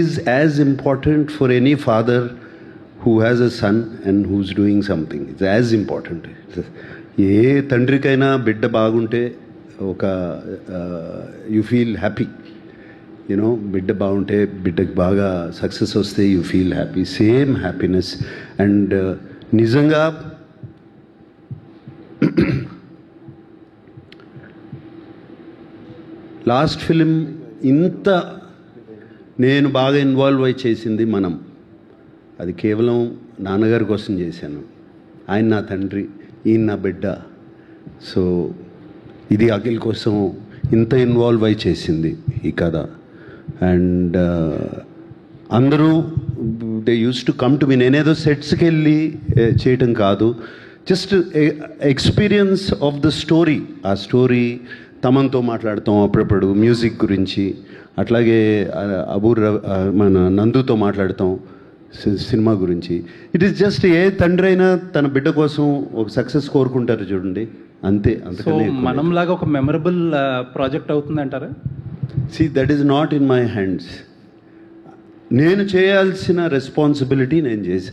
is as important for any father who has a son and who's doing something. It's as important. ఏ తండ్రికైనా బిడ్డ బాగుంటే ఒక you feel happy, you know, బిడ్డ బాగుంటే, బిడ్డకి బాగా సక్సెస్ వస్తే you feel happy, same happiness. And నిజంగా last film ఇంత నేను బాగా ఇన్వాల్వ్ అయి చేసింది మనం, అది కేవలం నాన్నగారి కోసం చేశాను. ఆయన నా తండ్రి, ఈయన నా బిడ్డ. సో ఇది అఖిల్ కోసం ఇంత ఇన్వాల్వ్ అయి చేసింది ఈ కథ. అండ్ అందరూ they use to come to me. నేనేదో సెట్స్కి వెళ్ళి చేయటం కాదు, just experience of the story. ఆ స్టోరీ తమన్తో మాట్లాడతాం అప్పుడప్పుడు మ్యూజిక్ గురించి, అట్లాగే మన నందుతో మాట్లాడతాం సినిమా గురించి. ఇట్ ఈస్ జస్ట్ ఏ తండ్రి అయినా తన బిడ్డ కోసం ఒక సక్సెస్ కోరుకుంటారు చూడండి, అంతే. అంతకనే మనంలాగా ఒక మెమరబుల్ ప్రాజెక్ట్ అవుతుంది అంటారా? See, that is not in my hands. నేను చేయాల్సిన రెస్పాన్సిబిలిటీ నేను చేశాను.